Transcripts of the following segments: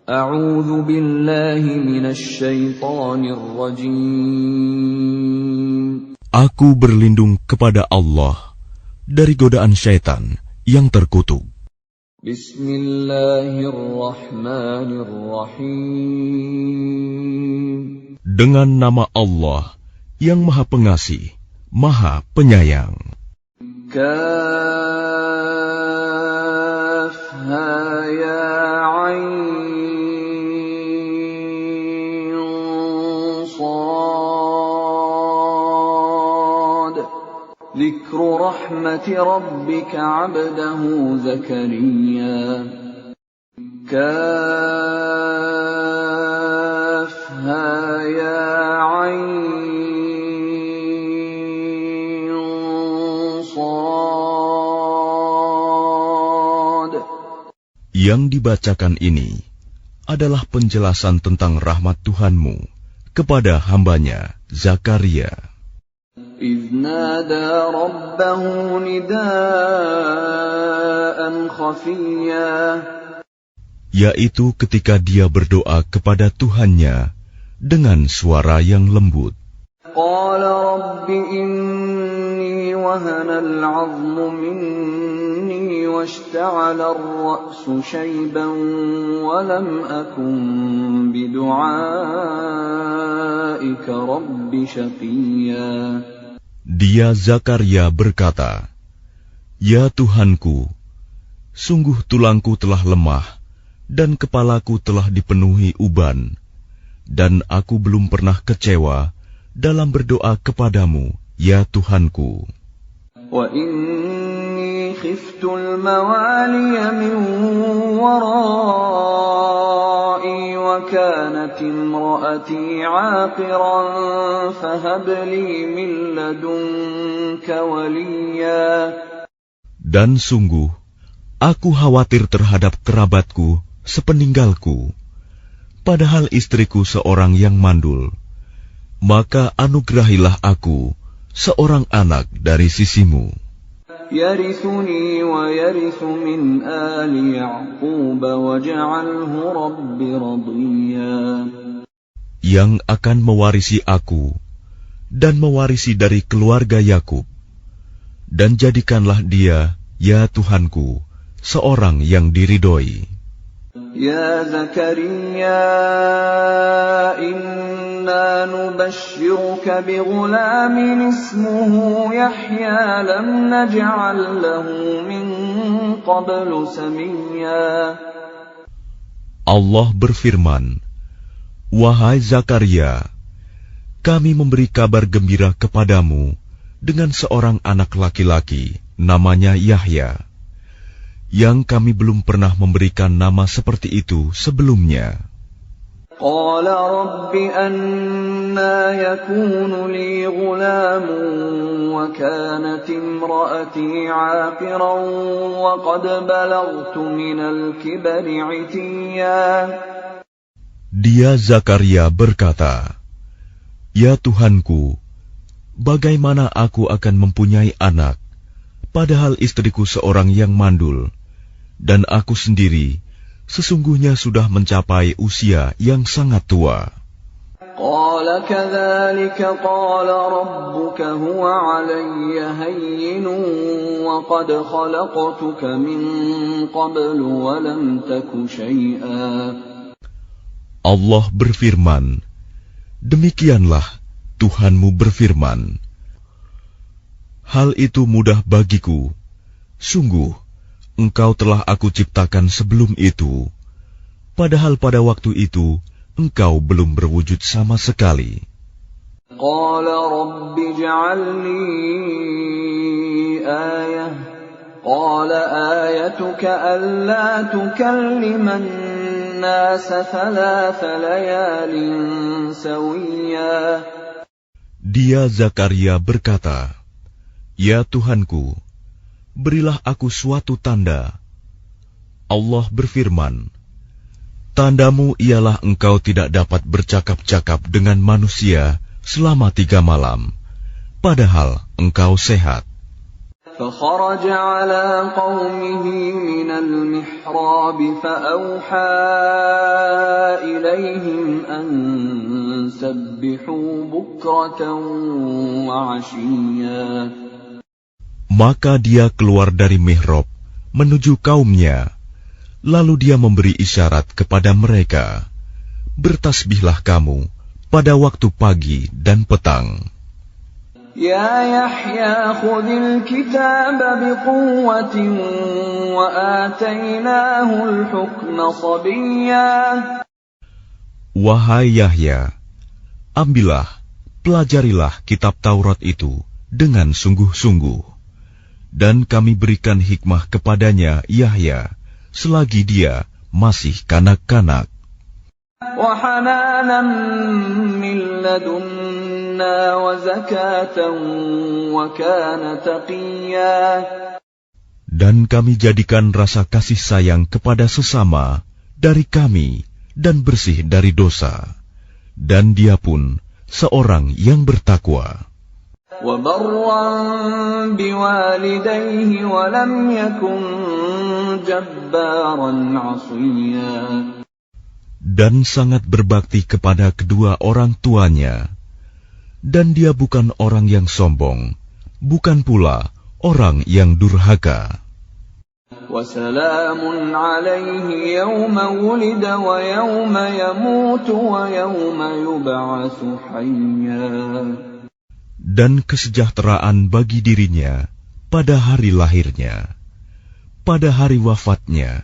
A'udzu billahi minasy syaithanir rajim. Aku berlindung kepada Allah dari godaan syaitan yang terkutuk. Bismillahirrahmanirrahim. Dengan nama Allah yang Maha Pengasih, Maha Penyayang. Kaf ha ya ain sad. Dzikru rahmati rabbika 'abdahu Zakariya. Kaf ha ya ain sad. Yang dibacakan ini adalah penjelasan tentang rahmat Tuhanmu kepada hambanya Zakaria. إذ نادى ربه نداء خفيا. Yaitu ketika dia berdoa kepada Tuhannya dengan suara yang lembut. قال رب إني وهن العظم مني واشتعل الرأس شيبا ولم أكن بدعائك رب شقيا. Dia Zakaria berkata, "Ya Tuhanku, sungguh tulangku telah lemah dan kepalaku telah dipenuhi uban, dan aku belum pernah kecewa dalam berdoa kepadamu, ya Tuhanku. Wa inni khiftu al-mawaliya min warai wa kanat imraati 'aqiran fahab li min ladunka waliya. Dan sungguh, aku khawatir terhadap kerabatku sepeninggalku, padahal istriku seorang yang mandul. Maka anugerahilah aku seorang anak dari sisimu, yarithuni wa yarithu min ali Ya'qub waj'alhu rabbi radiyya, yang akan mewarisi aku dan mewarisi dari keluarga Yakub, dan jadikanlah dia, ya Tuhanku, seorang yang diridhoi. Ya Zakaria, inna nubashshiruka bighulamin ismuhu Yahya lam naj'al lahu min qablu samiyya. Allah berfirman, "Wahai Zakaria, kami memberi kabar gembira kepadamu dengan seorang anak laki-laki namanya Yahya, yang kami belum pernah memberikan nama seperti itu sebelumnya." Qala rabbi anna yakunu li ghulamun wa kanat imraati 'aqiran wa qad balaghtu minal kibri 'itiyya. Dia Zakaria berkata, "Ya Tuhanku, bagaimana aku akan mempunyai anak, padahal istriku seorang yang mandul, dan aku sendiri sesungguhnya sudah mencapai usia yang sangat tua." Qala kadzalika qala rabbuka huwa 'alayya hayyinun wa qad khalaqtuka min qablu wa lam taku syai'a. Allah berfirman, "Demikianlah Tuhanmu berfirman, hal itu mudah bagiku. Sungguh, Engkau telah aku ciptakan sebelum itu, padahal pada waktu itu Engkau belum berwujud sama sekali." Qala rabbi ij'al li ayah. Qala ayatuka alla tukalliman nasa thalatha layalin sawiyya. Dia Zakaria berkata, "Ya Tuhanku, berilah aku suatu tanda." Allah berfirman, "Tandamu ialah engkau tidak dapat bercakap-cakap dengan manusia selama 3 malam, padahal engkau sehat." فخرج على قومه من المحراب فأوحى إليهم أن سبحوا بكرة وعشيا. Maka dia keluar dari mihrab menuju kaumnya, lalu dia memberi isyarat kepada mereka, bertasbihlah kamu pada waktu pagi dan petang. Ya Yahya khudil kitab biquwwatin wa atainahul hukma sabiyya. Wahai Yahya, ambillah, pelajarilah kitab Taurat itu dengan sungguh-sungguh, dan kami berikan hikmah kepadanya Yahya selagi dia masih kanak-kanak. Wa hananan min ladunna wa zakatan wa kana taqiyya. Dan kami jadikan rasa kasih sayang kepada sesama dari kami dan bersih dari dosa, dan dia pun seorang yang bertakwa. Wa barran biwalidayhi wa lam yakun jabbaran 'asiyya. Dan sangat berbakti kepada kedua orang tuanya, dan dia bukan orang yang sombong, bukan pula orang yang durhaka. وَسَلَامٌ عَلَيْهِ يَوْمَ وُلِدَ وَيَوْمَ يَمُوتُ وَيَوْمَ يُبْعَثُ حَيًّا. Dan kesejahteraan bagi dirinya pada hari lahirnya, pada hari wafatnya,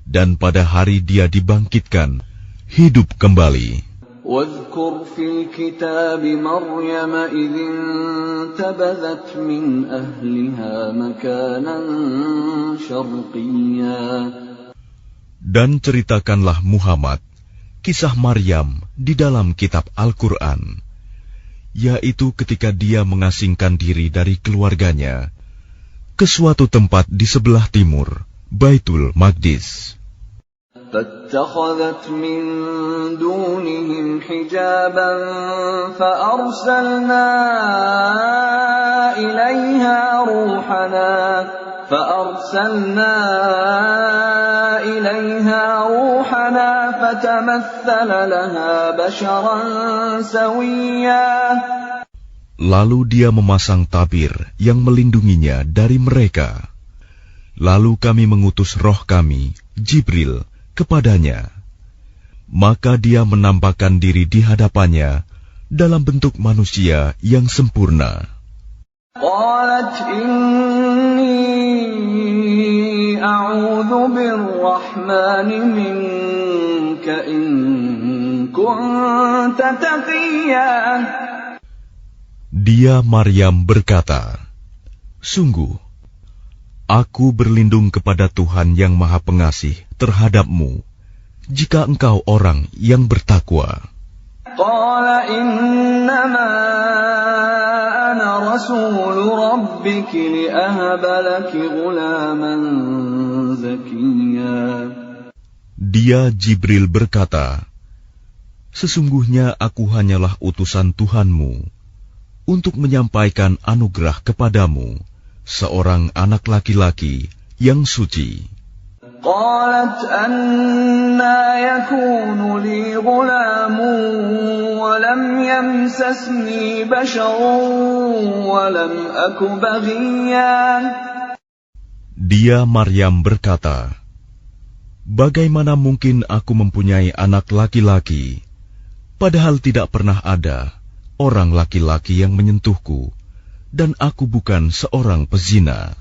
dan pada hari dia dibangkitkan hidup kembali. وَاذْكُرْ فِي الْكِتَابِ مَرْيَمَ إِذِ انتَبَذَتْ مِنْ أَهْلِهَا مَكَانًا شَرْقِيًّا. Dan ceritakanlah Muhammad kisah Maryam di dalam kitab Al-Quran, yaitu ketika dia mengasingkan diri dari keluarganya ke suatu tempat di sebelah timur, Baitul Maqdis. فَاتَّخَذَتْ مِن دُونِهِمْ حِجَابًا فَأَرْسَلْنَا إِلَيْهَا رُوحَنَا فَتَمَثَّلَ لَهَا بَشَرًا سَوِيًّا. Lalu dia memasang tabir yang melindunginya dari mereka. Lalu kami mengutus roh kami, Jibril, kepadanya. Maka dia menampakkan diri di hadapannya dalam bentuk manusia yang sempurna. قالت إني أعوذ بالرحمن منك إن كنت تقيا. Dia Maryam berkata, sungguh, aku berlindung kepada Tuhan yang Maha Pengasih terhadapmu, jika engkau orang yang bertakwa. Qala innama ana rasul rabbiki li'ahaba laki ghulaman zakiyya. Dia Jibril berkata, sesungguhnya aku hanyalah utusan Tuhanmu untuk menyampaikan anugerah kepadamu seorang anak laki-laki yang suci. Qalat anna yakunu li ghulamun wa lam yamsasni basharun wa lam aku baghiyan. Dia Maryam berkata, bagaimana mungkin aku mempunyai anak laki-laki, padahal tidak pernah ada orang laki-laki yang menyentuhku, dan aku bukan seorang pezina.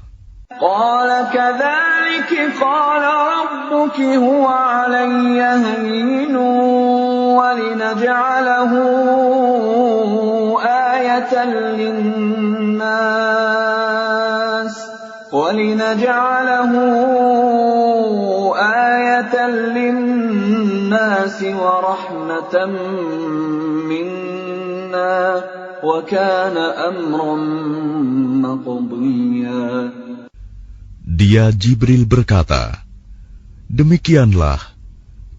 Qala kadzalika qala rabbuki huwa 'alayya hayyinun wa linaj'alahu ayatan lin-nas wa rahmatan minna wa kana amran maqdiya. Dia Jibril berkata, demikianlah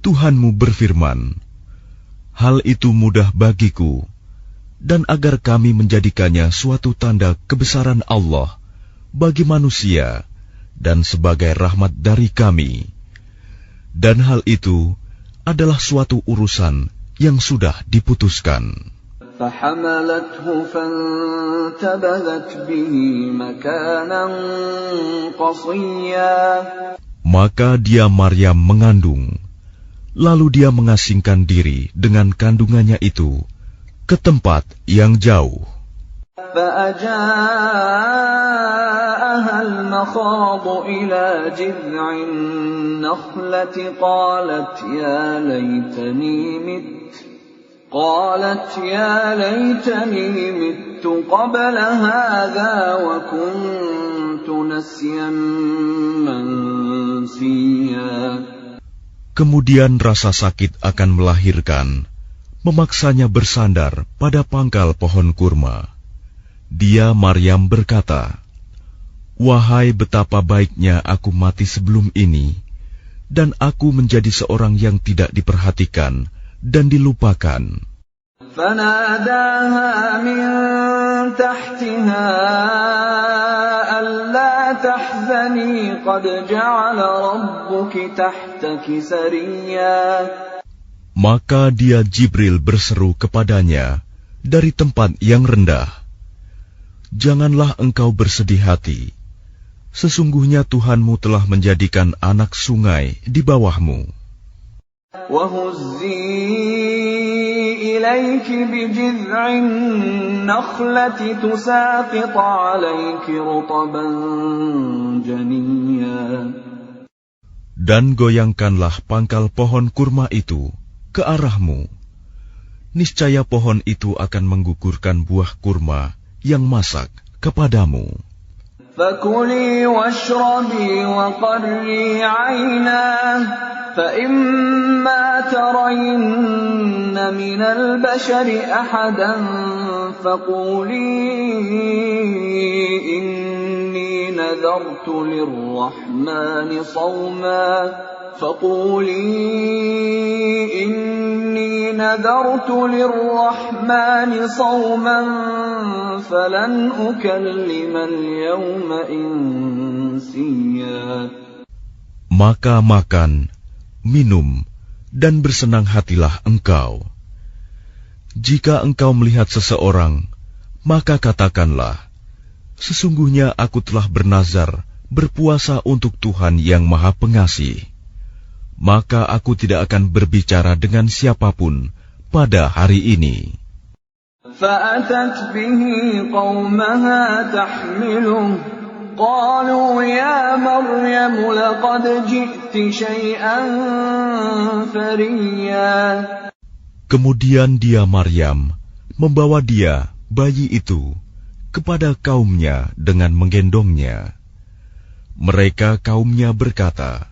Tuhanmu berfirman, hal itu mudah bagiku, dan agar kami menjadikannya suatu tanda kebesaran Allah bagi manusia dan sebagai rahmat dari kami. Dan hal itu adalah suatu urusan yang sudah diputuskan. فحملته فانتبذت به مكانا قصيا. Maka dia Maryam mengandung, lalu dia mengasingkan diri dengan kandungannya itu ke tempat yang jauh. فأجاءها المخاض إلى جذع النخلة قالت يا ليتني مت قبل هذا وكنت نسيا منسيا. Kemudian rasa sakit akan melahirkan memaksanya bersandar pada pangkal pohon kurma. Dia Maryam berkata, "Wahai betapa baiknya aku mati sebelum ini, dan aku menjadi seorang yang tidak diperhatikan dan dilupakan." فناداها من تحتها ألا تحزني قد جعل ربك تحتك سريا. Maka dia Jibril berseru kepadanya dari tempat yang rendah, "Janganlah engkau bersedih hati. Sesungguhnya Tuhanmu telah menjadikan anak sungai di bawahmu. وَهُزِّي إِلَيْكِ بِجِذْعِ النَّخْلَةِ تُسَاقِطْ عَلَيْكِ رُطَبًا جَنِيًّا. Dan goyangkanlah pangkal pohon kurma itu ke arahmu. Niscaya pohon itu akan menggugurkan buah kurma yang masak kepadamu. فَكُلِي وَاشْرَبِي وَقَرِّي عَيْنًا فَإِمَّا تَرَيِنَّ مِنَ الْبَشَرِ أَحَدًا فَقُولِي إِنِّي نَذَرْتُ لِلرَّحْمَنِ صَوْمًا فَلَنْ أُكَلِّمَ الْيَوْمَ إِنسِيًّا. Maka makan, minum, dan bersenang hatilah engkau. Jika engkau melihat seseorang, maka katakanlah, sesungguhnya aku telah bernazar berpuasa untuk Tuhan yang Maha Pengasih. Maka aku tidak akan berbicara dengan siapapun pada hari ini. فَأَتَتْ بِهِ قَوْمَهَا تَحْمِلُهُ قَالُوا يَا مَرْيَمُ لَقَدْ جِئْتِ شَيْئًا فَرِيًّا. Kemudian dia Maryam membawa dia, bayi itu, kepada kaumnya dengan menggendongnya. Mereka kaumnya berkata,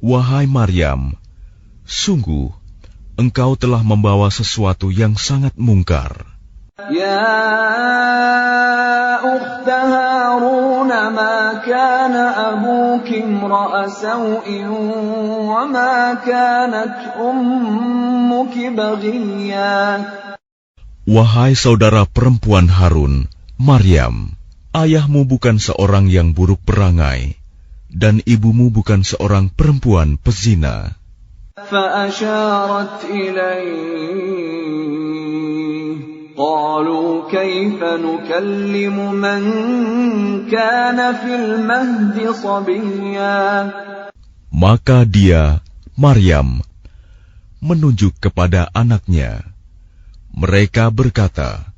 "Wahai Maryam, sungguh engkau telah membawa sesuatu yang sangat mungkar." يَا أُخْتَ هَارُونَ مَا كَانَ أَبُوكِ امْرَأَ سَوْءٍ وَمَا كَانَتْ أُمُّكِ بَغِيًّا. Wahai saudara perempuan Harun, Maryam, ayahmu bukan seorang yang buruk perangai, dan ibumu bukan seorang perempuan pezina. فَأَشَارَتْ إِلَيْهِ قَالُوا كَيْفَ نُكَلِّمُ مَنْ كَانَ فِي الْمَهْدِ صَبِيًّا. Maka dia, Maryam, menunjuk kepada anaknya. Mereka berkata,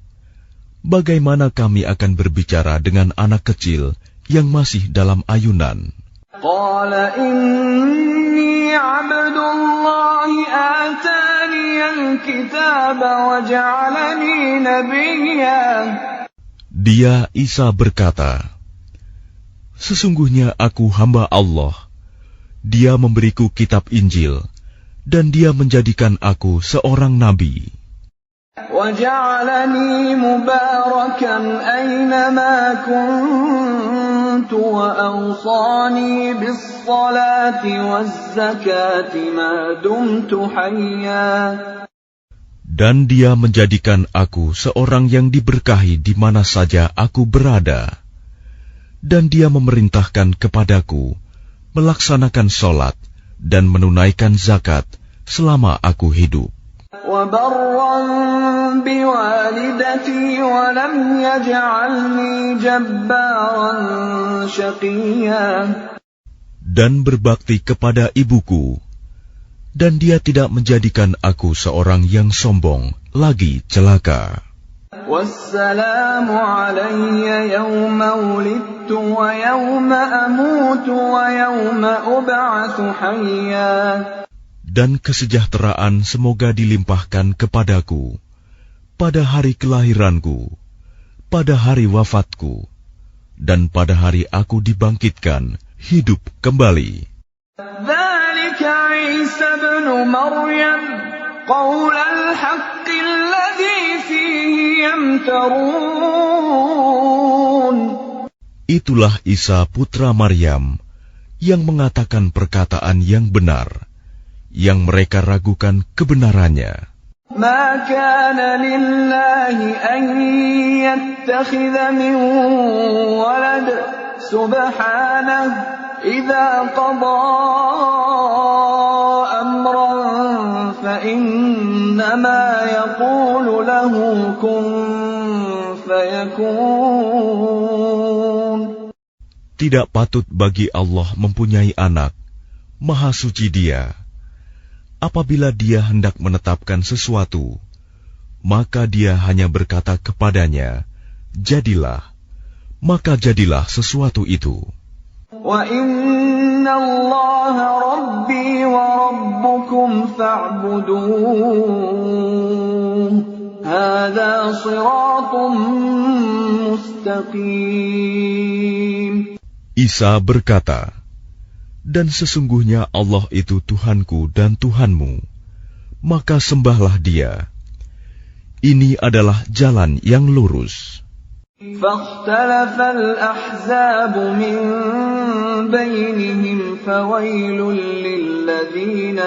"Bagaimana kami akan berbicara dengan anak kecil yang masih dalam ayunan?" قَالَ إِنِّي عَبْدُ اللَّهِ آتَانِيَ الْكِتَابَ وَجَعَلَنِي نَبِيًّا. Dia Isa berkata, "Sesungguhnya aku hamba Allah. Dia memberiku kitab Injil, dan Dia menjadikan aku seorang nabi. وَجَعَلَنِي مُبَارَكًا أَيْنَمَا كُنتُ وَأَوْصَانِي بِالصَّلَاةِ وَالزَّكَاةِ مَا دُمْتُ حَيًّا. Dan Dia menjadikan aku seorang yang diberkahi di mana saja aku berada. Dan Dia memerintahkan kepadaku melaksanakan sholat dan menunaikan zakat selama aku hidup. وبرا بوالدتي ولم يجعلني جبارا شقيا. Dan berbakti kepada ibuku, dan Dia tidak menjadikan aku seorang yang sombong, lagi celaka. والسلام علي يوم ولدت ويوم أموت ويوم أبعث حيا. Dan kesejahteraan semoga dilimpahkan kepadaku pada hari kelahiranku, pada hari wafatku, dan pada hari aku dibangkitkan hidup kembali. ذلك عيسى ابن مريم قول الحق الذي فيه يمترون. Itulah Isa putra Maryam yang mengatakan perkataan yang benar, yang mereka ragukan kebenarannya. ما كان لله أن يتخذ من ولد سبحانه إذا قضى أمرا فإنما يقول له كن فيكون. Tidak patut bagi Allah mempunyai anak, Maha Suci Dia. Apabila Dia hendak menetapkan sesuatu, maka Dia hanya berkata kepadanya, jadilah, maka jadilah sesuatu itu. وَإِنَّ اللَّهَ رَبِّي وَرَبُّكُمْ فَاعْبُدُوهُ هَذَا صِرَاطٌ مُسْتَقِيمٌ. Isa berkata, dan sesungguhnya Allah itu Tuhanku dan Tuhanmu, maka sembahlah Dia. Ini adalah jalan yang lurus. فَاخْتَلَفَ الْأَحْزَابُ مِنْ بَيْنِهِمْ فَوَيْلٌ لِلَّذِينَ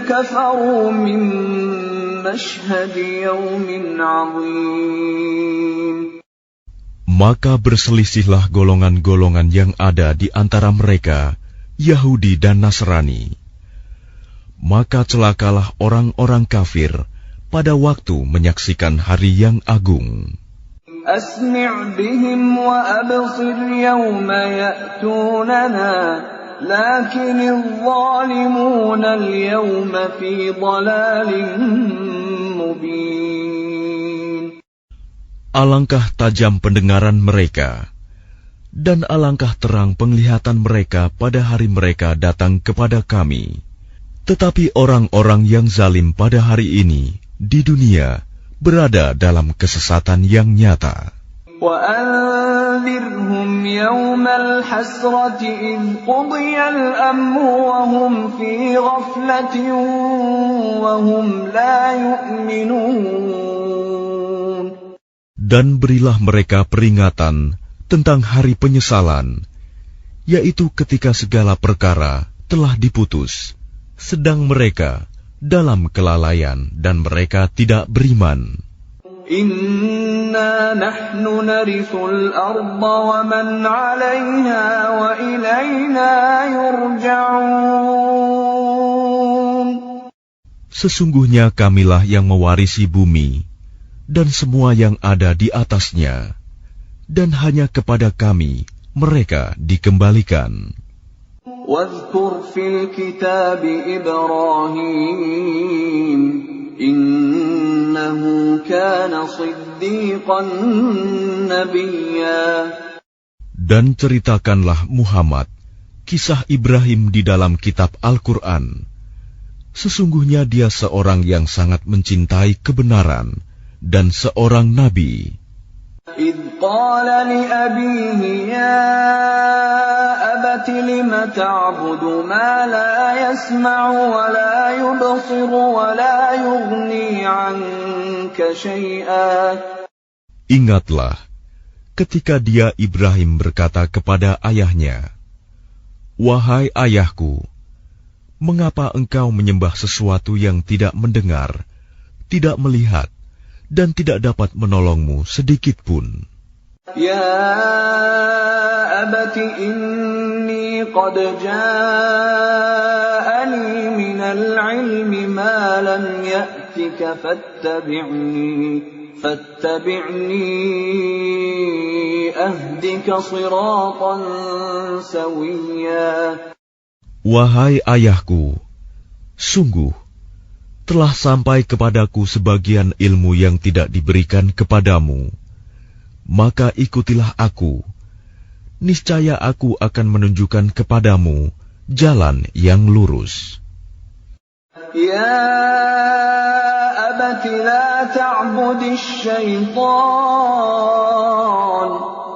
كَفَرُوا مِنْ مَشْهَدِ يَوْمٍ عَظِيمٍ. Maka berselisihlah golongan-golongan yang ada di antara mereka, Yahudi dan Nasrani. Maka celakalah orang-orang kafir pada waktu menyaksikan hari yang agung. أسمع بهم وأبصر يوم يأتوننا لكن الظالمون اليوم في ضلال مبين. Alangkah tajam pendengaran mereka, dan alangkah terang penglihatan mereka pada hari mereka datang kepada kami. Tetapi orang-orang yang zalim pada hari ini di dunia berada dalam kesesatan yang nyata. وَأَنذِرْهُمْ يَوْمَ الْحَسْرَةِ إِذْ قُضِيَ الْأَمْرُ وَهُمْ فِي غَفْلَةٍ وَهُمْ لَا يُؤْمِنُونَ. Dan berilah mereka peringatan tentang hari penyesalan, yaitu ketika segala perkara telah diputus, sedang mereka dalam kelalaian dan mereka tidak beriman. Inna nahnu narithul arda wa man 'alayha wa ilayna yurja'un. Sesungguhnya kamilah yang mewarisi bumi dan semua yang ada di atasnya, dan hanya kepada kami mereka dikembalikan. واذكر في الكتاب إبراهيم إنه كان صديقا نبيا. Dan ceritakanlah Muhammad kisah Ibrahim di dalam kitab Al-Quran. Sesungguhnya dia seorang yang sangat mencintai kebenaran dan seorang nabi. إذ قال لأبيه يا أبت لم تعبد ما لا يسمع ولا يبصر ولا يغني عنك شيئا. Ingatlah ketika dia Ibrahim berkata kepada ayahnya, wahai ayahku, mengapa engkau menyembah sesuatu yang tidak mendengar, tidak melihat, dan tidak dapat menolongmu sedikit pun? يا أبت إني قد جاءني من العلم ما لم يأتك فاتبعني أهدك صراطا سويا. Wahai ayahku, sungguh telah sampai kepadaku sebagian ilmu yang tidak diberikan kepadamu. Maka ikutilah aku, niscaya aku akan menunjukkan kepadamu jalan yang lurus. Ya abati la ta'budis syaitan,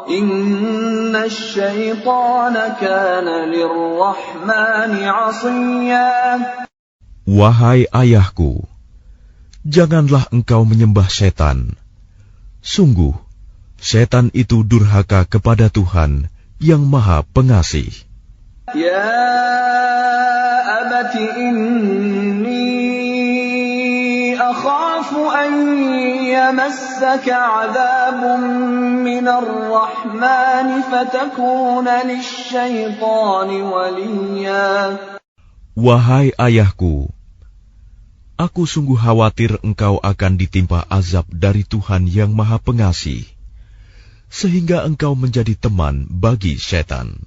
inna syaitana kana lirrahmani 'asiyya. Wahai ayahku, janganlah engkau menyembah setan. Sungguh, setan itu durhaka kepada Tuhan yang Maha Pengasih. Ya abati inni akhafu an yamassaka 'adzabun minar rahmani fatakuna lisyaitani waliya. Wahai ayahku, aku sungguh khawatir engkau akan ditimpa azab dari Tuhan yang Maha Pengasih, sehingga engkau menjadi teman bagi setan.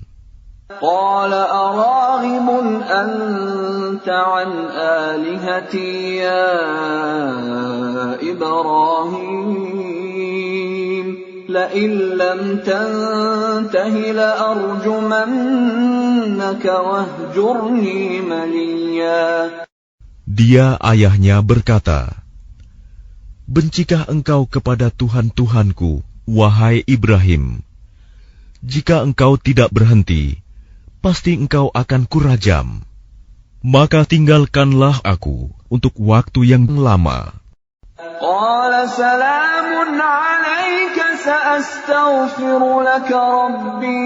Qala araghibun anta an alihati ya Ibrahim, la in lam tantahi la arjumannaka wahjurni maliya. Dia ayahnya berkata, bencikah engkau kepada Tuhan-Tuhanku, wahai Ibrahim? Jika engkau tidak berhenti, pasti engkau akan kurajam. Maka tinggalkanlah aku untuk waktu yang lama. Qala salamun alayka sa'astaghfiru laka rabbi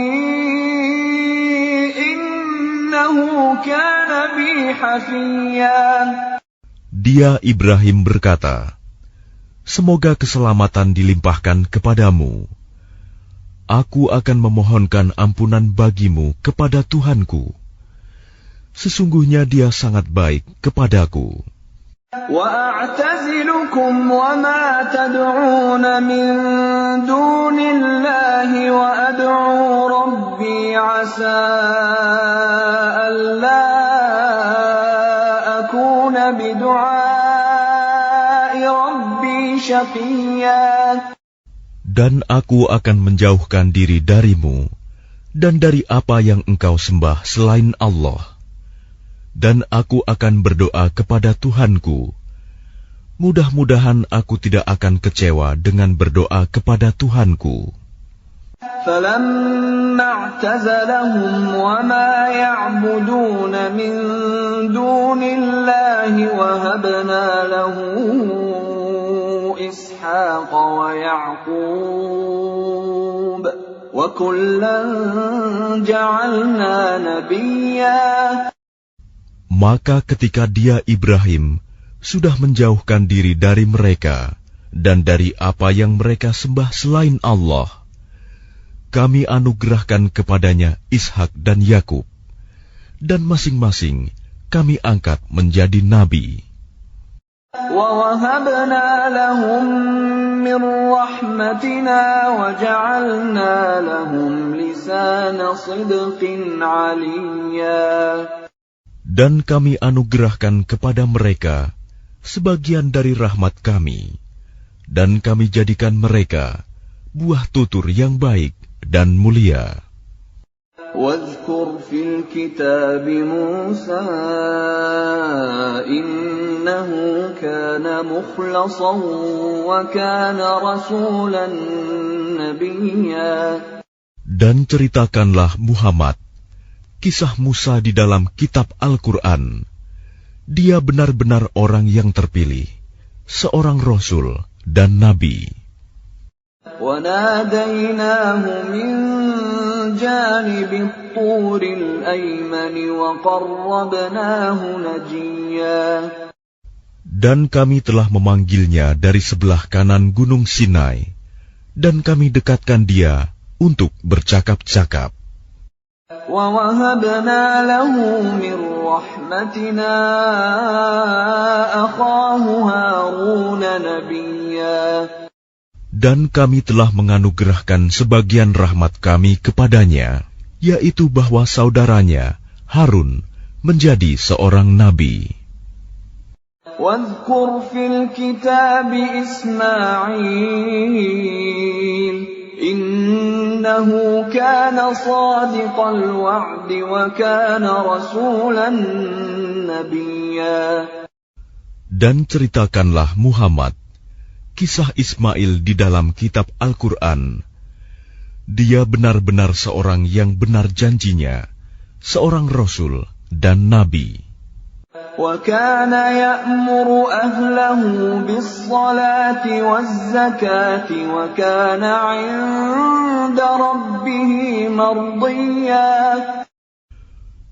innahu kana bi hafiyya. Dia Ibrahim berkata, semoga keselamatan dilimpahkan kepadamu. Aku akan memohonkan ampunan bagimu kepada Tuhanku. Sesungguhnya Dia sangat baik kepadaku. Wa a'tazilukum wa ma tad'una min dunillahi wa ad'u rabbi 'asa alla akuna bidu'ai rabbi syaqiyya. Dan aku akan menjauhkan diri darimu dan dari apa yang engkau sembah selain Allah. Dan aku akan berdoa kepada Tuhanku. Mudah-mudahan aku tidak akan kecewa dengan berdoa kepada Tuhanku. فَلَمَّا اعْتَزَلَهُمْ وَمَا يَعْبُدُونَ مِن دُونِ اللَّهِ وَهَبْنَا لَهُ إِسْحَاقَ وَيَعْقُوبَ وَكُلًّا جَعَلْنَا نَبِيًّا. Maka ketika dia Ibrahim sudah menjauhkan diri dari mereka dan dari apa yang mereka sembah selain Allah, kami anugerahkan kepadanya Ishak dan Yakub, dan masing-masing kami angkat menjadi nabi. وَوَهَبْنَا لَهُم مِّن رَّحْمَتِنَا وَجَعَلْنَا لَهُمْ لِسَانَ صِدْقٍ عَلِيًّا. Dan kami anugerahkan kepada mereka sebagian dari rahmat kami, dan kami jadikan mereka buah tutur yang baik dan mulia. واذكر في الكتاب موسى إنه كان مخلصا وكان رسولا نبيا. Dan ceritakanlah Muhammad kisah Musa di dalam kitab Al-Quran. Dia benar-benar orang yang terpilih, seorang Rasul dan Nabi. وَنَادَيْنَاهُ مِنْ جَانِبِ الطُّورِ الْأَيْمَنِ وَقَرَّبْنَاهُ نَجِيًّا. Dan kami telah memanggilnya dari sebelah kanan Gunung Sinai, dan kami dekatkan dia untuk bercakap-cakap. وَوَهَبْنَا لَهُ مِنْ رَحْمَتِنَا أَخَاهُ هَارُونَ نَبِيًّا. Dan kami telah menganugerahkan sebagian rahmat kami kepadanya, yaitu bahwa saudaranya Harun menjadi seorang nabi. وَاذْكُرْ فِي الْكِتَابِ إِسْمَاعِيلَ إِنَّهُ كَانَ صَادِقَ الْوَعْدِ وَكَانَ رَسُولًا نَبِيًّا. Dan ceritakanlah Muhammad kisah Ismail di dalam kitab Al-Quran. Dia benar-benar seorang yang benar janjinya, seorang Rasul dan Nabi. وَكَانَ يَأْمُرُ أَهْلَهُ بِالصَّلَاةِ وَالزَّكَاةِ وَكَانَ عِندَ رَبِّهِ مَرْضِيًّا.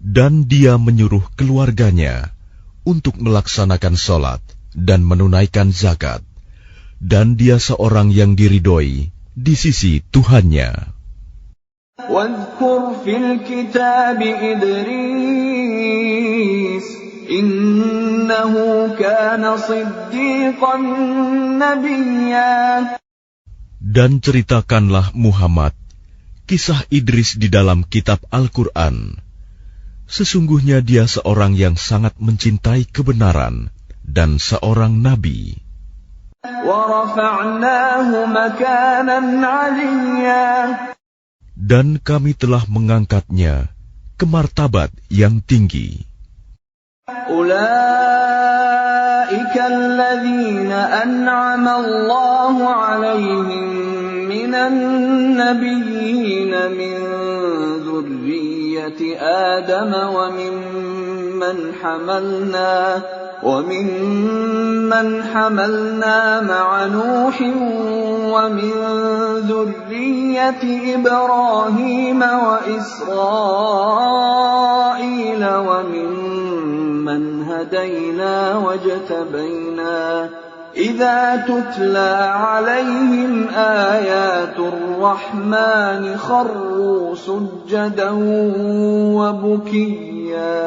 Dan dia menyuruh keluarganya untuk melaksanakan sholat dan menunaikan zakat. Dan dia seorang yang diridhoi di sisi Tuhannya. وَاذْكُرْ فِي الْكِتَابِ إِدْرِيسَ إِنَّهُ كَانَ صِدِّيقًا نَبِيًّا. Dan ceritakanlah Muhammad kisah Idris di dalam kitab Al-Quran. Sesungguhnya dia seorang yang sangat mencintai kebenaran dan seorang nabi. وَرَفَعْنَاهُ مَكَانًا عَلِيًّا. Dan kami telah mengangkatnya ke martabat yang tinggi. أُولَئِكَ الَّذِينَ أَنْعَمَ اللَّهُ عَلَيْهِمْ مِنَ النَّبِيِّينَ مِنْ ذُرِّيَّةِ آدَمَ وَمِمَّنْ حَمَلْنَا مَعَ نُوحٍ وَمِنْ ذُرِّيَّةِ إِبْرَاهِيمَ وَإِسْرَائِيلَ وَمِمَّنْ هَدَيْنَا وَاجْتَبَيْنَا إِذَا تُتْلَى عَلَيْهِمْ آيَاتُ الرَّحْمَنِ خَرُّوا سُجَّدًا وَبُكِيًّا.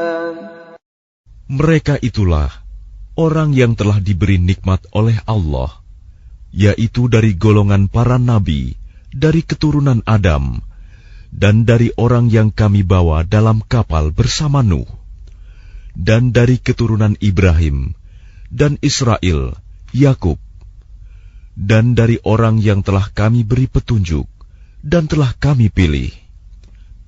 Mereka itulah orang yang telah diberi nikmat oleh Allah, yaitu dari golongan para nabi, dari keturunan Adam, dan dari orang yang kami bawa dalam kapal bersama Nuh, dan dari keturunan Ibrahim, dan Israel, Yakub, dan dari orang yang telah kami beri petunjuk, dan telah kami pilih.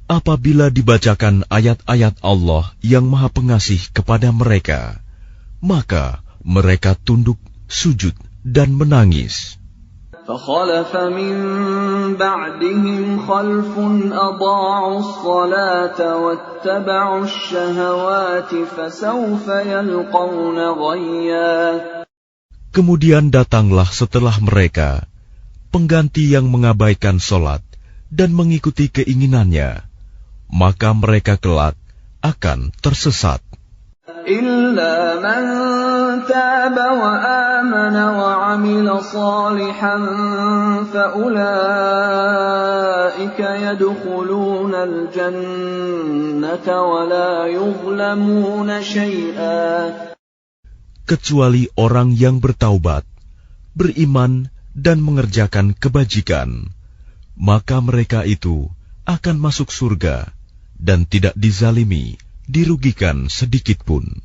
Apabila dibacakan ayat-ayat Allah yang Maha Pengasih kepada mereka, maka mereka tunduk, sujud, dan menangis. فَخَلَفَ مِنْ بَعْدِهِمْ خَلْفٌ أَضَاعُوا الصَّلَاةَ وَاتَّبَعُوا الشَّهَوَاتِ فَسَوْفَ يَلْقَوْنَ غَيًّا. Kemudian datanglah setelah mereka pengganti yang mengabaikan sholat dan mengikuti keinginannya, maka mereka kelak akan tersesat. إِلَّا مَنْ تَابَ وَآمَنَ وَعَمِلَ صَالِحًا فَأُولَئِكَ يَدْخُلُونَ الْجَنَّةَ وَلَا يُظْلَمُونَ شَيْئًا. Kecuali orang yang bertaubat, beriman, dan mengerjakan kebajikan, maka mereka itu akan masuk surga dan tidak dizalimi, dirugikan sedikit pun.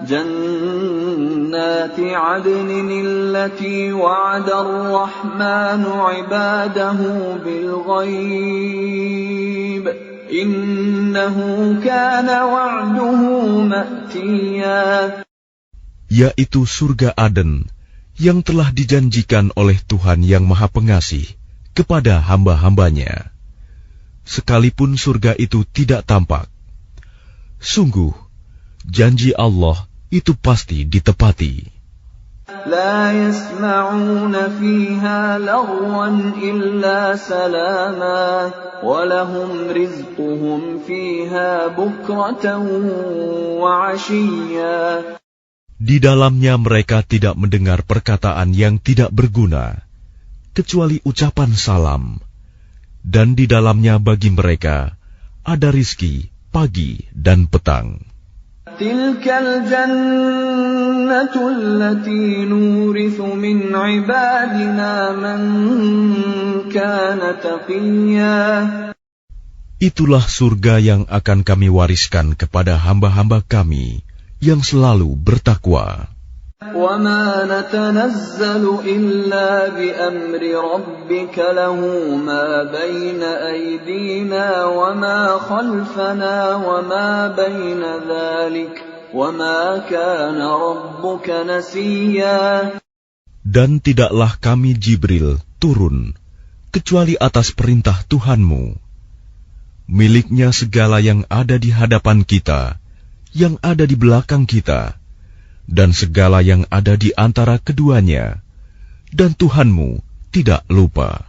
جَنَّاتِ عَدْنٍ الَّتِي وَعَدَ الرَّحْمَنُ عِبَادَهُ بِالْغَيْبِ إِنَّهُ كَانَ وَعْدُهُ مَأْتِيًّا. Yaitu surga Aden yang telah dijanjikan oleh Tuhan yang Maha Pengasih kepada hamba-hambanya. Sekalipun surga itu tidak tampak, sungguh janji Allah itu pasti ditepati. لا يسمعون فيها لغوا إلا سلاما ولهم رزقهم فيها بكرة وعشيا. Di dalamnya mereka tidak mendengar perkataan yang tidak berguna, kecuali ucapan salam, dan di dalamnya bagi mereka ada rizki pagi dan petang. Tilkal jannatu allati nurithu min ibadina man kana taqiyya. Itulah surga yang akan kami wariskan kepada hamba-hamba kami yang selalu bertakwa. وَمَا نَتَنَزَّلُ إِلَّا بِأَمْرِ رَبِّكَ لَهُ مَا بَيْنَ أَيْدِينَا وَمَا خَلْفَنَا وَمَا بَيْنَ ذَلِكَ وَمَا كَانَ رَبُّكَ نَسِيًّا. Dan tidaklah kami Jibril turun kecuali atas perintah Tuhanmu. Miliknya segala yang ada di hadapan kita, yang ada di belakang kita, dan segala yang ada di antara keduanya, dan Tuhanmu tidak lupa.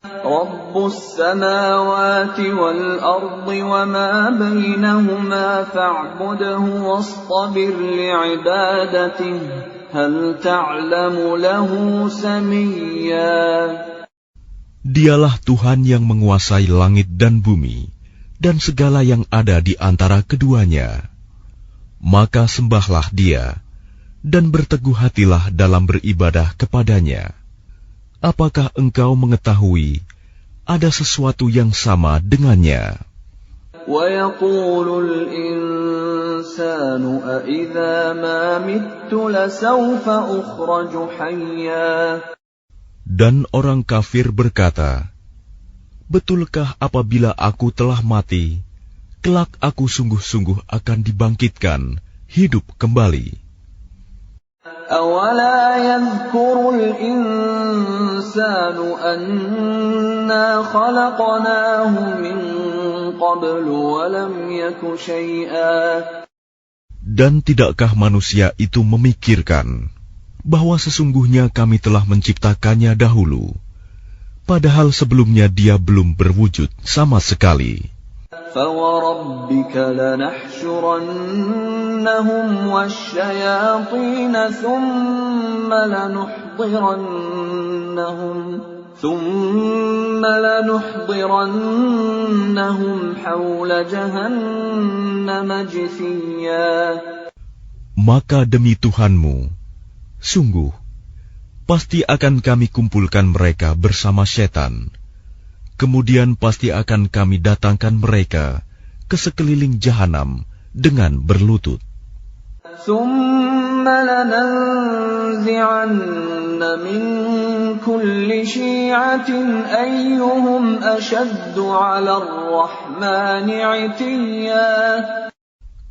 Rabbus samawati wal ardi wa ma bainahuma fa'budhu wastabir li'ibadatihi hal ta'lamu lahu samiyya. Dialah Tuhan yang menguasai langit dan bumi, dan segala yang ada di antara keduanya. Maka sembahlah Dia, dan berteguh hatilah dalam beribadah kepadanya. Apakah engkau mengetahui ada sesuatu yang sama dengannya? وَيَقُولُ الْإِنسَانُ أَإِذَا مَا مِتُّ لَسَوْفَ أُخْرَجُ حَيًّا. Dan orang kafir berkata, betulkah apabila aku telah mati, kelak aku sungguh-sungguh akan dibangkitkan, hidup kembali. أَوَلَا يَذْكُرُ الْإِنسَانُ أَنَّا خَلَقْنَاهُ مِنْ قَبْلُ وَلَمْ يَكُ شَيْئًا. Dan tidakkah manusia itu memikirkan bahwa sesungguhnya kami telah menciptakannya dahulu, padahal sebelumnya dia belum berwujud sama sekali. فَوَرَبِّكَ لَنَحْشُرَنَّهُمْ وَالشَّيَاطِينَ ثُمَّ لَنُحْضِرَنَّهُمْ حَوْلَ جَهَنَّمَ جِثِيًّا. Maka demi Tuhanmu, sungguh, pasti akan kami kumpulkan mereka bersama setan. Kemudian pasti akan kami datangkan mereka ke sekeliling jahanam dengan berlutut. ثُمَّ لَنَنزِعَنَّ مِنْ كُلِّ شِيعَةٍ أَيُّهُمْ أَشَدُّ عَلَى الرَّحْمَنِ عِتِيًّا.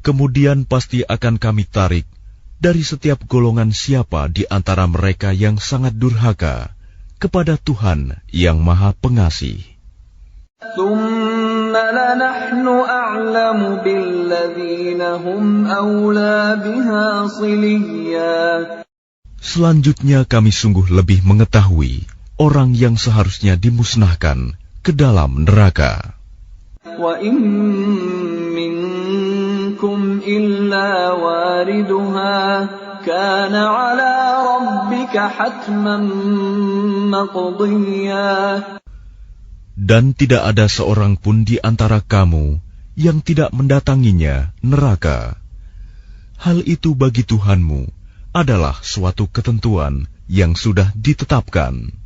Kemudian pasti akan kami tarik dari setiap golongan siapa di antara mereka yang sangat durhaka kepada Tuhan yang Maha Pengasih. ثُمَّ لَنَحْنُ أَعْلَمُ بِالَّذِينَ هُمْ أَوْلَى بِهَا صِلِيًّا. Selanjutnya kami sungguh lebih mengetahui orang yang seharusnya dimusnahkan ke dalam neraka. وَإِن مِّنكُمْ إِلَّا وَارِدُهَا كَانَ عَلَى رَبِّكَ حَتْمًا مَّقْضِيًّا. Dan tidak ada seorang pun di antara kamu yang tidak mendatanginya neraka. Hal itu bagi Tuhanmu adalah suatu ketentuan yang sudah ditetapkan.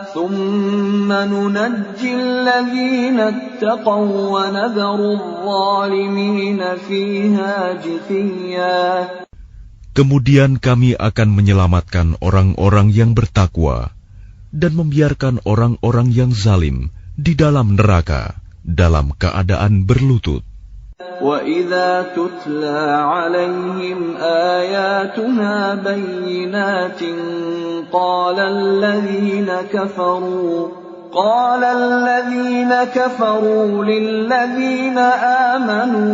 ثُمَّ نُنَجِّي الَّذِينَ اتَّقَوْا وَنَذَرُ الظَّالِمِينَ فِيهَا جِثِيًّا. Kemudian kami akan menyelamatkan orang-orang yang bertakwa dan membiarkan orang-orang yang zalim di dalam neraka dalam keadaan berlutut. وَإِذَا تُتْلَى عَلَيْهِمْ آيَاتُنَا بَيِّنَاتٍ قَالَ الَّذِينَ كَفَرُوا لِلَّذِينَ آمَنُوا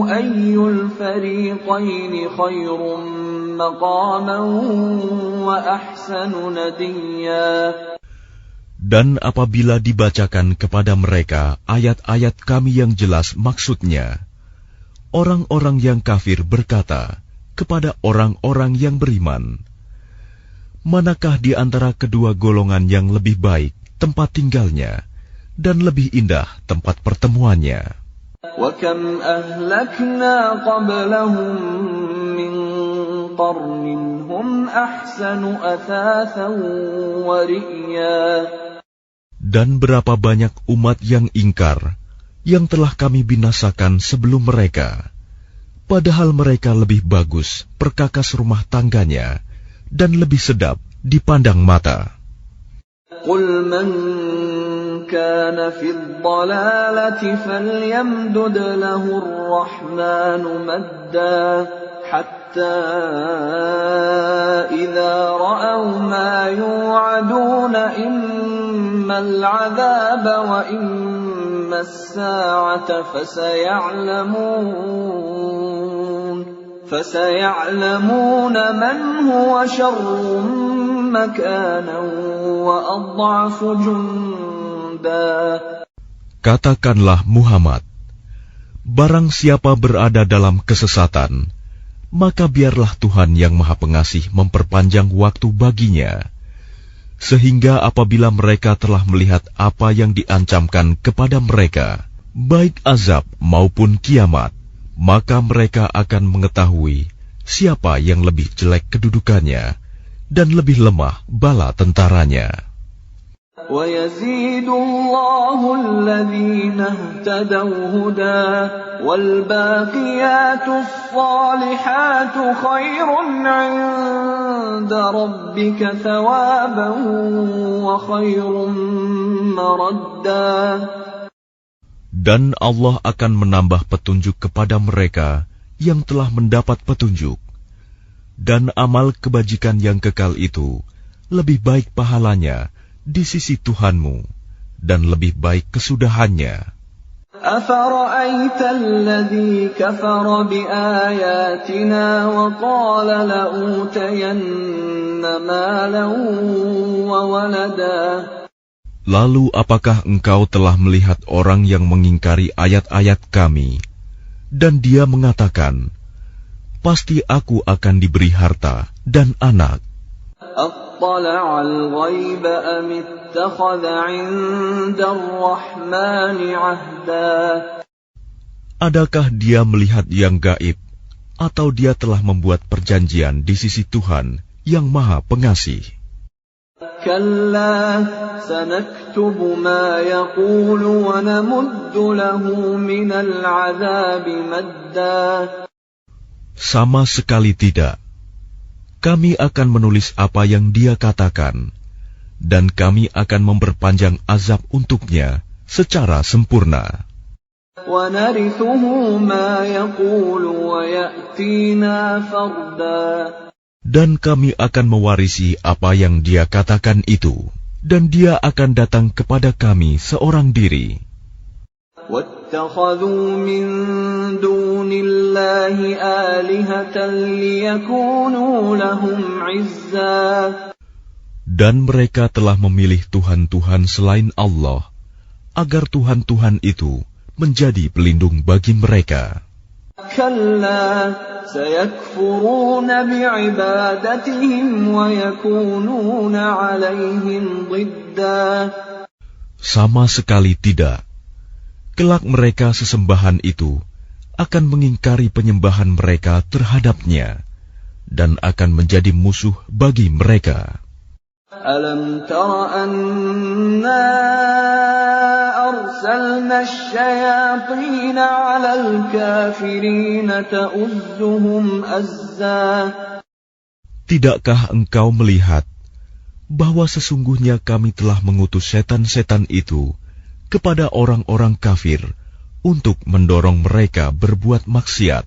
أَيُّ الْفَرِيقَيْنِ خَيْرٌ مَّقَامًا وَأَحْسَنُ نَدِيًّا. Dan apabila dibacakan kepada mereka ayat-ayat kami yang jelas maksudnya, orang-orang yang kafir berkata kepada orang-orang yang beriman, Manakah di antara kedua golongan yang lebih baik tempat tinggalnya dan lebih indah tempat pertemuannya? وَكَمْ أَهْلَكْنَا قَبْلَهُمْ مِنْ قَرْنٍ هُمْ أَحْسَنُ أَثَاثًا وَرِئْيًا. Dan berapa banyak umat yang ingkar yang telah kami binasakan sebelum mereka, padahal mereka lebih bagus perkakas rumah tangganya dan lebih sedap dipandang mata. قُلْ مَنْ كَانَ فِي الضَّلَالَةِ فَلْيَمْدُدْ لَهُ الرَّحْمَنُ مَدًّا حَتَّى إِذَا رَأَوْا مَا يُوعَدُونَ إِمَّا الْعَذَابَ وَإِمَّا السَّاعَةَ فَسَيَعْلَمُونَ مَنْ هُوَ شَرٌّ مَكَانًا وَأَضْعَفُ جُنْدًا. Katakanlah Muhammad, barang siapa berada dalam kesesatan, maka biarlah Tuhan yang Maha Pengasih memperpanjang waktu baginya, sehingga apabila mereka telah melihat apa yang diancamkan kepada mereka, baik azab maupun kiamat, maka mereka akan mengetahui siapa yang lebih jelek kedudukannya dan lebih lemah bala tentaranya. وَيَزِيدُ اللَّهُ الَّذِينَ اهْتَدَوْا هُدًى وَالْبَاقِيَاتُ الصَّالِحَاتُ خَيْرٌ عِندَ رَبِّكَ ثَوَابًا وَخَيْرٌ مَرَدًّا. Dan Allah akan menambah petunjuk kepada mereka yang telah mendapat petunjuk, dan amal kebajikan yang kekal itu lebih baik pahalanya di sisi Tuhanmu, dan lebih baik kesudahannya. أَفَرَأَيْتَ الَّذِي كَفَرَ بِآيَاتِنَا وَقَالَ لَأُوتَيَنَّ مَالًا وَوَلَدًا. Lalu apakah engkau telah melihat orang yang mengingkari ayat-ayat kami, dan dia mengatakan, pasti aku akan diberi harta dan anak. أَطَّلَعَ الْغَيْبَ أَمِ اتَّخَذَ عِندَ الرَّحْمَنِ عَهْدًا. Adakah dia melihat yang gaib, atau dia telah membuat perjanjian di sisi Tuhan yang Maha Pengasih? كَلَّا سَنَكْتُبُ مَا يَقُولُ وَنَمُدُّ لَهُ مِنَ الْعَذَابِ مَدًّا. Sama sekali tidak. Kami akan menulis apa yang dia katakan, dan kami akan memperpanjang azab untuknya secara sempurna. وَنَرِثُهُ مَا يَقُولُ وَيَأْتِينَا فَرْدًا. Dan kami akan mewarisi apa yang dia katakan itu, dan dia akan datang kepada kami seorang diri. وَاتَّخَذُوا مِن دُونِ اللَّهِ آلِهَةً لِيَكُونُوا لَهُمْ عِزًّا. Dan mereka telah memilih Tuhan-Tuhan selain Allah, agar Tuhan-Tuhan itu menjadi pelindung bagi mereka. كَلَّا سَيَكْفُرُونَ بِعِبَادَتِهِمْ وَيَكُونُونَ عَلَيْهِمْ ضِدًّا. Sama sekali tidak. Kelak mereka sesembahan itu akan mengingkari penyembahan mereka terhadapnya, dan akan menjadi musuh bagi mereka. أَلَمْ تَرَ أَنَّا أَرْسَلْنَا الشَّيَاطِينَ عَلَى الْكَافِرِينَ تَؤُزُّهُمْ أَزًّا. Tidakkah engkau melihat bahwa sesungguhnya kami telah mengutus setan-setan itu kepada orang-orang kafir untuk mendorong mereka berbuat maksiat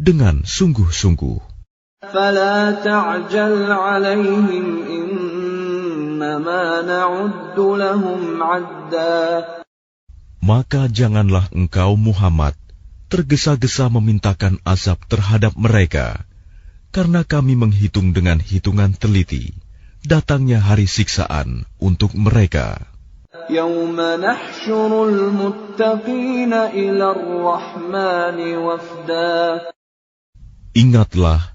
dengan sungguh-sungguh? فَلَا تَعْجَلْ عَلَيْهِمْ إِنَّمَا نَعُدُّ لَهُمْ عَدًّا. Maka janganlah engkau Muhammad tergesa-gesa memintakan azab terhadap mereka, karena kami menghitung dengan hitungan teliti datangnya hari siksaan untuk mereka. يَوْمَ نَحْشُرُ الْمُتَّقِينَ إِلَى الرَّحْمَنِ وَفْدًا. Ingatlah,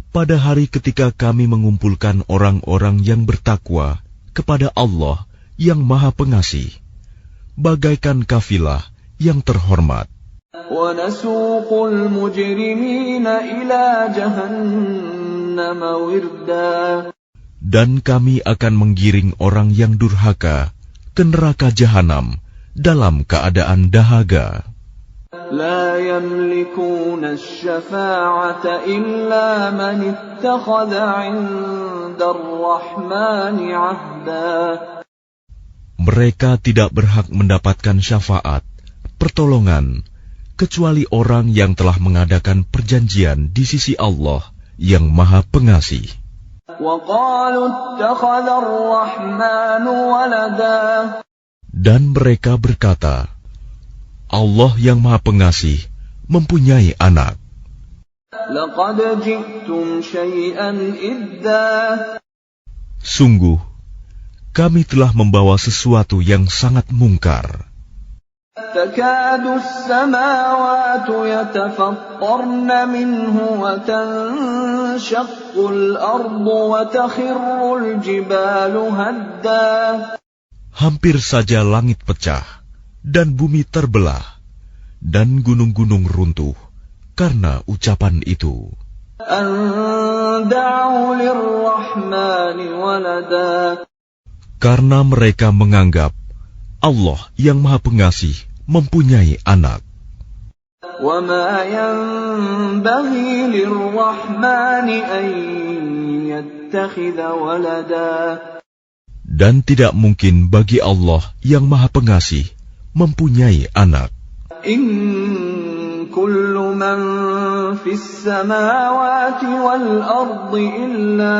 pada hari ketika kami mengumpulkan orang-orang yang bertakwa kepada Allah yang Maha Pengasih, bagaikan kafilah yang terhormat. وَنَسُوقُ الْمُجْرِمِينَ إِلَى جَهَنَّمَ وِرْدًا. Dan kami akan menggiring orang yang durhaka ke neraka jahanam dalam keadaan dahaga. لا يملكون الشفاعة إلا من اتخذ عند الرحمن عهدا. Mereka tidak berhak mendapatkan syafaat, pertolongan, kecuali orang yang telah mengadakan perjanjian di sisi Allah yang Maha Pengasih. وقالوا اتخذ الرحمن ولدا. Dan mereka berkata, Allah yang Maha Pengasih mempunyai anak. لقد جئتم شيئا إدا. Sungguh, kami telah membawa sesuatu yang sangat mungkar. تكاد السماوات يتفطرن منه وتنشق الأرض وتخر الجبال هدا. Hampir saja langit pecah dan bumi terbelah dan gunung-gunung runtuh karena ucapan itu. أن دعوا للرحمن ولدا. Karena mereka menganggap Allah yang Maha Pengasih mempunyai anak. وما ينبغي للرحمن أن يتخذ ولدا. Dan tidak mungkin bagi Allah yang Maha Pengasih mempunyai anak. إن كل من في السماوات والأرض إلا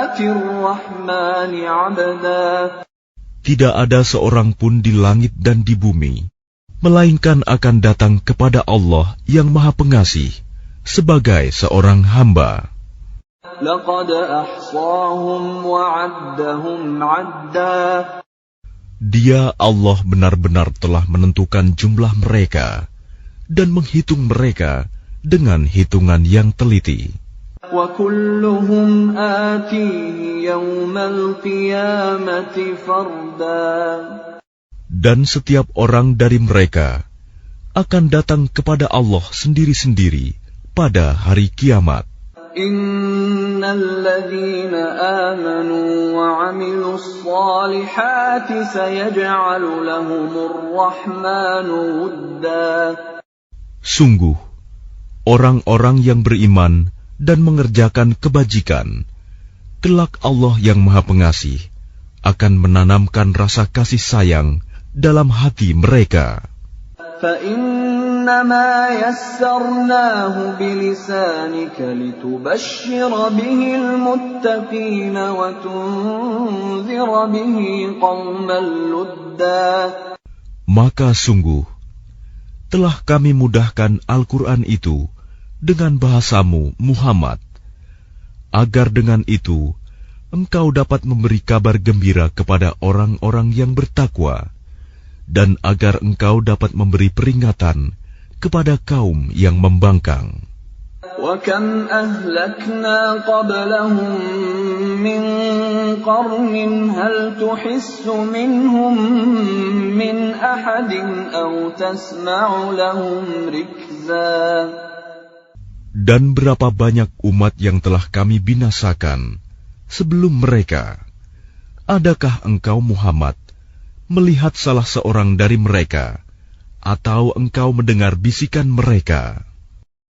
آتي الرحمن عبدا. Tidak ada seorang pun di langit dan di bumi, melainkan akan datang kepada Allah yang Maha Pengasih sebagai seorang hamba. لقد أحصاهم وعدهم عدا. Dia Allah benar-benar telah menentukan jumlah mereka dan menghitung mereka dengan hitungan yang teliti. وكلهم آتيه يوم القيامة فردا. Dan setiap orang dari mereka akan datang kepada Allah sendiri-sendiri pada hari kiamat. إن الذين آمنوا وعملوا الصالحات سيجعل لهم الرحمن ودا. Sungguh, orang-orang yang beriman dan mengerjakan kebajikan, kelak Allah yang Maha Pengasih akan menanamkan rasa kasih sayang dalam hati mereka. فإنما يسرناه بلسانك لتبشر به المتقين وتنذر به قوما لدا. Maka sungguh, telah kami mudahkan Al-Quran itu dengan bahasamu, Muhammad, agar dengan itu engkau dapat memberi kabar gembira kepada orang-orang yang bertakwa, dan agar engkau dapat memberi peringatan kepada kaum yang membangkang. وَكَمْ أَهْلَكْنَا قَبْلَهُمْ مِنْ قَرْنٍ هَلْ تُحِسُّ مِنْهُمْ مِنْ أَحَدٍ أَوْ تَسْمَعُ لَهُمْ رِكْزًا. Dan berapa banyak umat yang telah kami binasakan sebelum mereka. Adakah engkau Muhammad melihat salah seorang dari mereka, atau engkau mendengar bisikan mereka?